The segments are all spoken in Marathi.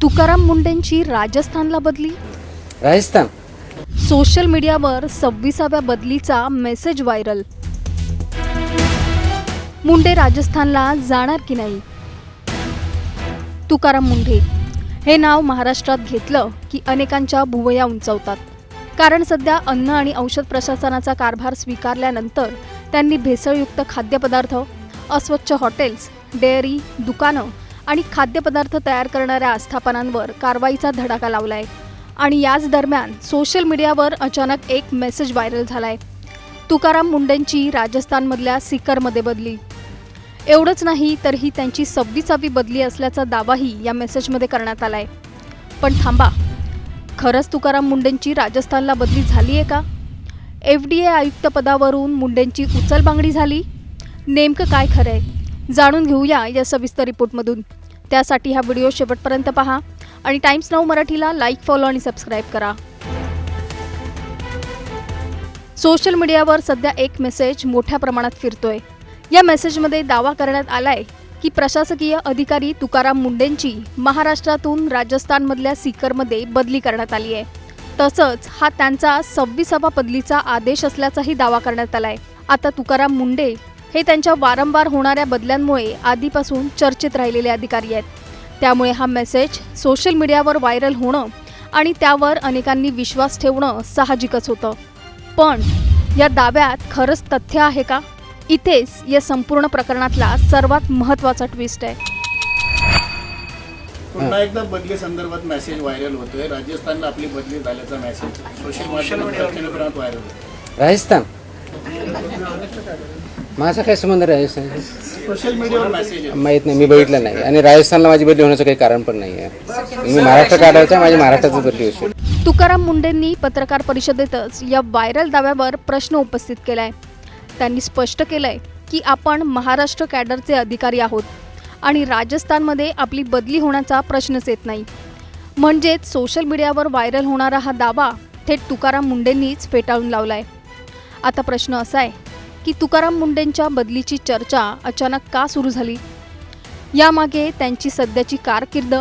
तुकाराम मुंडेंची राजस्थानला बदली. राजस्थान सोशल मीडियावर 26व्या बदलीचा मेसेज व्हायरल. मुंडे राजस्थानला जाणार की नाही? तुकाराम मुंडे हे नाव महाराष्ट्रात घेतलं की अनेकांच्या भुवया उंचावतात. कारण सध्या अन्न आणि औषध प्रशासनाचा कारभार स्वीकारल्यानंतर त्यांनी भेसळयुक्त खाद्यपदार्थ, अस्वच्छ हॉटेल्स, डेअरी, दुकानं आणि खाद्यपदार्थ तयार करणाऱ्या आस्थापनांवर कारवाईचा धडाका लावलाय. आणि याच दरम्यान सोशल मीडियावर अचानक एक मेसेज व्हायरल झालाय. तुकाराम मुंडेंची राजस्थानमधल्या सीकरमध्ये बदली. एवढंच नाही तर ही त्यांची 26वी बदली असल्याचा दावाही या मेसेजमध्ये करण्यात आलाय. पण थांबा, खरंच तुकाराम मुंडेंची राजस्थानला बदली झाली आहे का? FDA आयुक्त पदावरून मुंडेंची उचलबांगडी झाली? नेमकं काय खरंय जाणून घेऊया या सविस्तर रिपोर्टमधून. त्यासाठी हा व्हिडिओ शेवटपर्यंत पहा आणि टाइम्स नाऊ मराठीला लाईक, फॉलो आणि सबस्क्राईब करा. सोशल मीडियावर सध्या एक मेसेज मोठ्या प्रमाणात फिरतोय. या मेसेजमध्ये दावा करण्यात आलाय की प्रशासकीय अधिकारी तुकाराम मुंडेंची महाराष्ट्रातून राजस्थानमधल्या सीकरमध्ये बदली करण्यात आली आहे. तसंच हा त्यांचा 26वा बदलीचा आदेश असल्याचाही दावा करण्यात आलाय. आता तुकाराम मुंडे हे त्यांच्या वारंवार होणाऱ्या बदल्यांमुळे आधीपासून चर्चेत राहिलेले अधिकारी आहेत. त्यामुळे हा मेसेज सोशल मीडियावर व्हायरल होणं आणि त्यावर अनेकांनी विश्वास ठेवणं साहजिकच होतं. पण या दाव्यात खरंच तथ्य आहे का? इथेच या संपूर्ण प्रकरणातला सर्वात महत्त्वाचा ट्विस्ट आहे. पुन्हा एकदा बदली संदर्भात मेसेज व्हायरल होतोय. राजस्थानला आपली बदली झाल्याचा मेसेज सोशल मीडियावर व्हायरल होतोय. राजस्थान माझा काय संबंध राजस्थान? सोशल मीडियावर मेसेज माहीत नाही, मी बघितलं नाही. आणि राजस्थानला माझी बदली होण्याचं काही कारण पण नाही आहे. मी महाराष्ट्र काढायचं, माझी महाराष्ट्राची बदली होती. तुकाराम मुंडेंनी पत्रकार परिषदेतच या व्हायरल दाव्यावर प्रश्न उपस्थित केलाय. त्यांनी स्पष्ट केलंय की आपण महाराष्ट्र कॅडरचे अधिकारी आहोत आणि राजस्थानमध्ये आपली बदली होण्याचा प्रश्नच येत नाही. म्हणजेच सोशल मीडियावर व्हायरल होणारा हा दावा थेट तुकाराम मुंडेंनीच फेटाळून लावलाय. आता प्रश्न असा आहे की तुकाराम मुंडेंच्या बदलीची चर्चा अचानक का सुरू झाली? यामागे त्यांची सध्याची कारकीर्द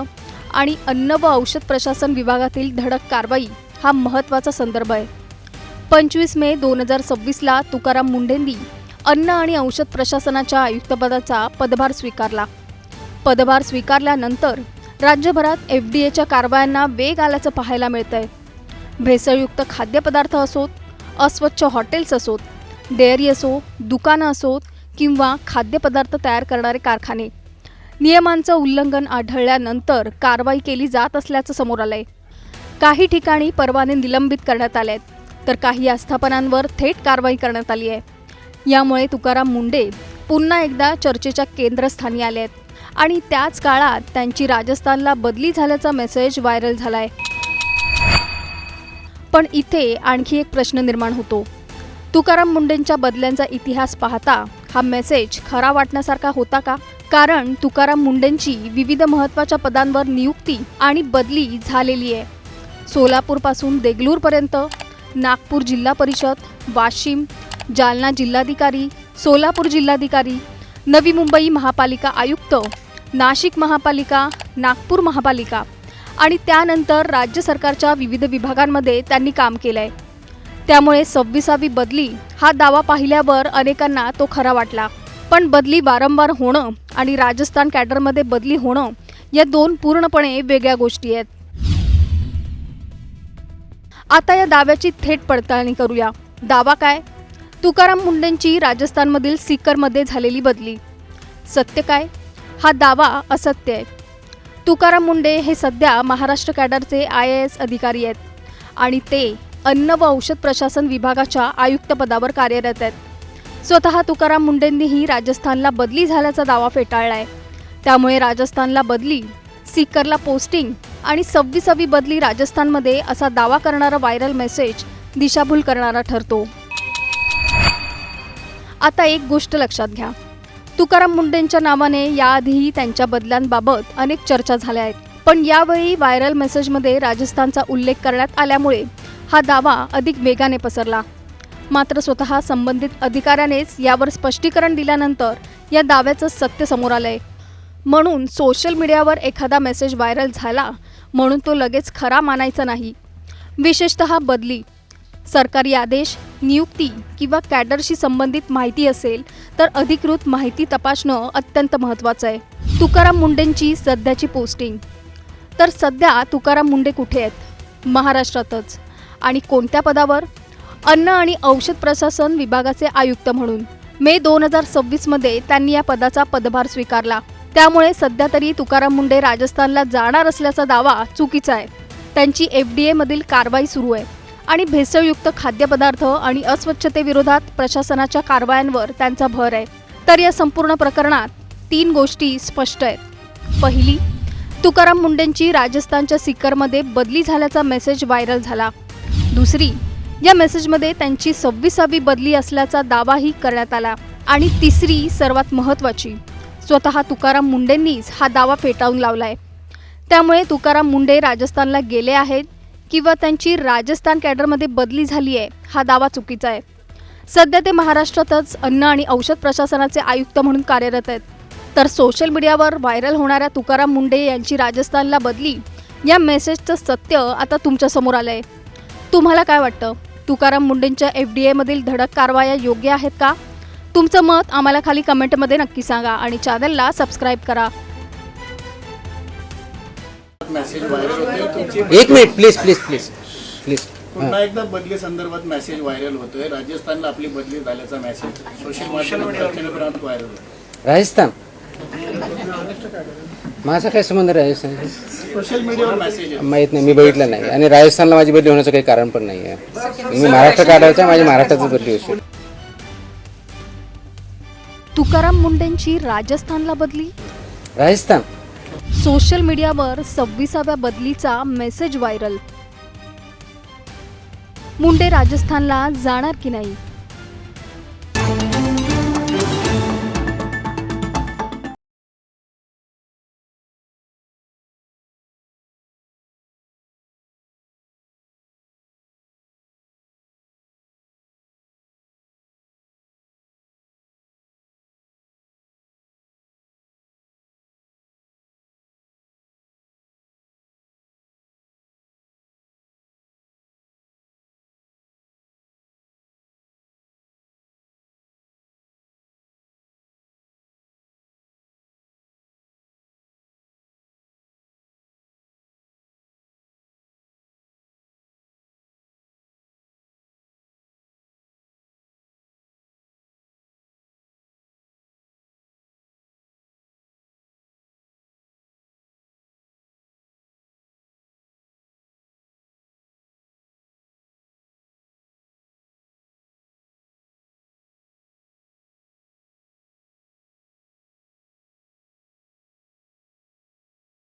आणि अन्न व औषध प्रशासन विभागातील धडक कारवाई हा महत्त्वाचा संदर्भ आहे. 25 मे 2026ला तुकाराम मुंडेंनी अन्न आणि औषध प्रशासनाच्या आयुक्तपदाचा पदभार स्वीकारला. पदभार स्वीकारल्यानंतर राज्यभरात FDAच्या कारवायांना वेग आल्याचं पाहायला मिळतंय. भेसळयुक्त खाद्यपदार्थ असोत, अस्वच्छ हॉटेल्स असोत, डेअरी असो, दुकानं असोत किंवा खाद्यपदार्थ तयार करणारे कारखाने, नियमांचं उल्लंघन आढळल्यानंतर कारवाई केली जात असल्याचं समोर आलंय. काही ठिकाणी परवाने निलंबित करण्यात आले आहेत, तर काही आस्थापनांवर थेट कारवाई करण्यात आली आहे. यामुळे तुकाराम मुंडे पुन्हा एकदा चर्चेच्या केंद्रस्थानी आले आहेत आणि त्याच काळात त्यांची राजस्थानला बदली झाल्याचा मेसेज व्हायरल झालाय. पण इथे आणखी एक प्रश्न निर्माण होतो. तुकाराम मुंडेंच्या बदल्यांचा इतिहास पाहता हा मेसेज खरा वाटण्यासारखा होता का? कारण तुकाराम मुंडेंची विविध महत्त्वाच्या पदांवर नियुक्ती आणि बदली झालेली आहे. सोलापूरपासून देगलूरपर्यंत, नागपूर जिल्हा परिषद, वाशिम, जालना जिल्हाधिकारी, सोलापूर जिल्हाधिकारी, नवी मुंबई महापालिका आयुक्त, नाशिक महापालिका, नागपूर महापालिका आणि त्यानंतर राज्य सरकारच्या विविध विभागांमध्ये त्यांनी काम केलंय. त्यामुळे 26वी बदली हा दावा पाहिल्यावर अनेकांना तो खरा वाटला. पण बदली वारंवार होणं आणि राजस्थान कॅडरमध्ये बदली होणं या दोन पूर्णपणे वेगळ्या गोष्टी आहेत. आता या दाव्याची थेट पडताळणी करूया. दावा काय? तुकाराम मुंडेंची राजस्थानमधील सीकरमध्ये झालेली बदली. सत्य काय? हा दावा असत्य आहे. तुकाराम मुंडे हे सध्या महाराष्ट्र कॅडरचे IAS अधिकारी आहेत आणि ते अन्न व औषध प्रशासन विभागाच्या आयुक्तपदावर कार्यरत आहेत. स्वतः तुकाराम मुंडेंनीही राजस्थानला बदली झाल्याचा दावा फेटाळलाय. त्यामुळे राजस्थानला बदली, सीकरला पोस्टिंग आणि 26वी बदली राजस्थानमध्ये असा दावा करणारा व्हायरल मेसेज दिशाभूल करणारा ठरतो. आता एक गोष्ट लक्षात घ्या. तुकाराम मुंडेंच्या नावाने याआधीही त्यांच्या बदल्यांबाबत अनेक चर्चा झाल्या आहेत. पण यावेळी व्हायरल मेसेजमध्ये राजस्थानचा उल्लेख करण्यात आल्यामुळे हा दावा अधिक वेगाने पसरला. मात्र स्वतः संबंधित अधिकाऱ्यानेच यावर स्पष्टीकरण दिल्यानंतर या दाव्याचं सत्य समोर आलंय. म्हणून सोशल मीडियावर एखादा मेसेज व्हायरल झाला म्हणून तो लगेच खरा मानायचा नाही. विशेषतः बदली, सरकारी आदेश, नियुक्ती किंवा कॅडरशी संबंधित माहिती असेल तर अधिकृत माहिती तपासणं अत्यंत महत्त्वाचं आहे. तुकाराम मुंडेंची सध्याची पोस्टिंग. तर सध्या तुकाराम मुंडे कुठे आहेत? महाराष्ट्रातच. आणि कोणत्या पदावर? अन्न आणि औषध प्रशासन विभागाचे आयुक्त म्हणून. मे 2026मध्ये त्यांनी या पदाचा पदभार स्वीकारला. त्यामुळे सध्या तरी तुकाराम मुंडे राजस्थानला जाणार असल्याचा दावा चुकीचा आहे. त्यांची FDA मधील कारवाई सुरू आहे आणि भेसळयुक्त खाद्यपदार्थ आणि अस्वच्छतेविरोधात प्रशासनाच्या कारवायांवर त्यांचा भर आहे. तर या संपूर्ण प्रकरणात 3 गोष्टी स्पष्ट आहेत. पहिली, तुकाराम मुंडेंची राजस्थानच्या सिकरमध्ये बदली झाल्याचा मेसेज व्हायरल झाला. दुसरी, या मेसेजमध्ये त्यांची 26वी बदली असल्याचा दावाही करण्यात आला. आणि तिसरी, सर्वात महत्त्वाची, स्वतः तुकाराम मुंडेंनीच हा दावा फेटाळून लावलाय. त्यामुळे तुकाराम मुंडे राजस्थानला गेले आहेत किंवा त्यांची राजस्थान कॅडरमध्ये बदली झाली आहे हा दावा चुकीचा आहे. सध्या ते महाराष्ट्रातच अन्न आणि औषध प्रशासनाचे आयुक्त म्हणून कार्यरत आहेत. तर सोशल मीडियावर व्हायरल होणाऱ्या तुकाराम मुंडे यांची राजस्थानला बदली या मेसेजचं सत्य आता तुमच्यासमोर आलं आहे. तुम्हाला काय वाटतं? तुकाराम मुंडेंच्या FDA मधील धडक कारवाया योग्य आहेत का? तुमचं मत आम्हाला खाली कमेंटमध्ये नक्की सांगा आणि चॅनलला सबस्क्राईब करा. मेसेज व्हायरल होतोय तुमची. एक minute please please please please. पुन्हा एकदा बदली संदर्भात मेसेज व्हायरल होतोय. राजस्थानला आपली बदली झाल्याचा मेसेज सोशल मीडियावर व्हायरल होतोय. राजस्थान? माझा काय संबंध राजस्थान? सोशल मीडियावर मेसेज माहीत नाही, मी बघितलं नाही. आणि राजस्थानला माझी बदली होण्याचं काही कारण पण नाही आहे. मी महाराष्ट्र काढायचं, माझी महाराष्ट्रातच बदली होऊ शकते. तुकाराम मुंडेंची राजस्थानला बदली. राजस्थान? सोशल मीडियावर 26व्या बदलीचा मेसेज व्हायरल. मुंडे राजस्थानला जाणार की नाही?